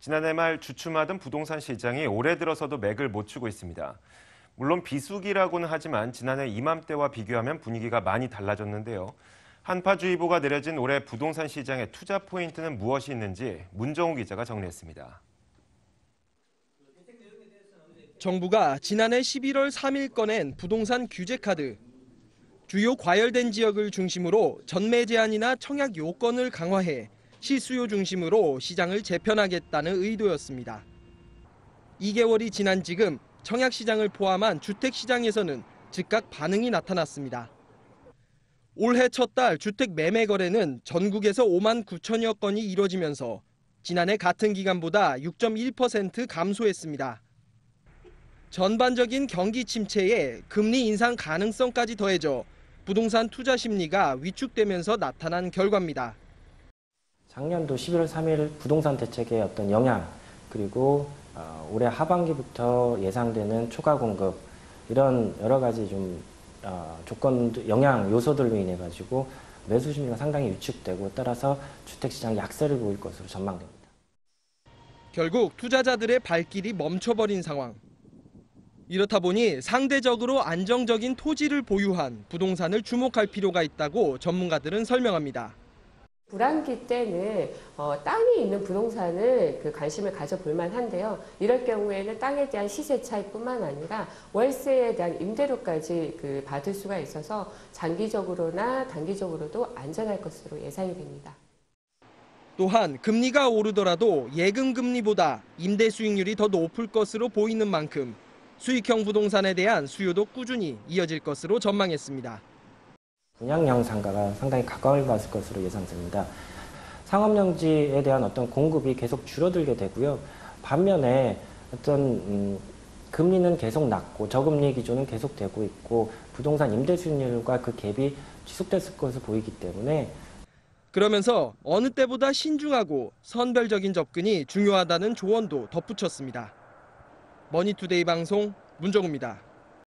지난해 말 주춤하던 부동산 시장이 올해 들어서도 맥을 못 추고 있습니다. 물론 비수기라고는 하지만 지난해 이맘때와 비교하면 분위기가 많이 달라졌는데요. 한파주의보가 내려진 올해 부동산 시장의 투자 포인트는 무엇이 있는지 문정우 기자가 정리했습니다. 정부가 지난해 11월 3일 꺼낸 부동산 규제 카드. 주요 과열된 지역을 중심으로 전매 제한이나 청약 요건을 강화해 실수요 중심으로 시장을 재편하겠다는 의도였습니다. 2개월이 지난 지금 청약 시장을 포함한 주택 시장에서는 즉각 반응이 나타났습니다. 올해 첫 달 주택 매매 거래는 전국에서 5만 9천여 건이 이뤄지면서 지난해 같은 기간보다 6.1% 감소했습니다. 전반적인 경기 침체에 금리 인상 가능성까지 더해져 부동산 투자 심리가 위축되면서 나타난 결과입니다. 작년도 11월 3일 부동산 대책의 어떤 영향, 그리고 올해 하반기부터 예상되는 초과 공급, 이런 여러 가지 좀 조건, 영향 요소들로 인해 가지고 매수 심리가 상당히 위축되고, 따라서 주택 시장이 약세를 보일 것으로 전망됩니다. 결국 투자자들의 발길이 멈춰버린 상황. 이렇다 보니 상대적으로 안정적인 토지를 보유한 부동산을 주목할 필요가 있다고 전문가들은 설명합니다. 불황기 때는 땅이 있는 부동산을 관심을 가져볼 만한데요. 이럴 경우에는 땅에 대한 시세 차이뿐만 아니라 월세에 대한 임대료까지 받을 수가 있어서 장기적으로나 단기적으로도 안전할 것으로 예상이 됩니다. 또한 금리가 오르더라도 예금 금리보다 임대 수익률이 더 높을 것으로 보이는 만큼 수익형 부동산에 대한 수요도 꾸준히 이어질 것으로 전망했습니다. 분양형 상가가 상당히 각광을 받을 것으로 예상됩니다. 상업용지에 대한 어떤 공급이 계속 줄어들게 되고요. 반면에 어떤 금리는 계속 낮고 저금리 기조는 계속되고 있고, 부동산 임대 수익률과 그 갭이 지속됐을 것으로 보이기 때문에, 그러면서 어느 때보다 신중하고 선별적인 접근이 중요하다는 조언도 덧붙였습니다. 머니투데이 방송 문정우입니다.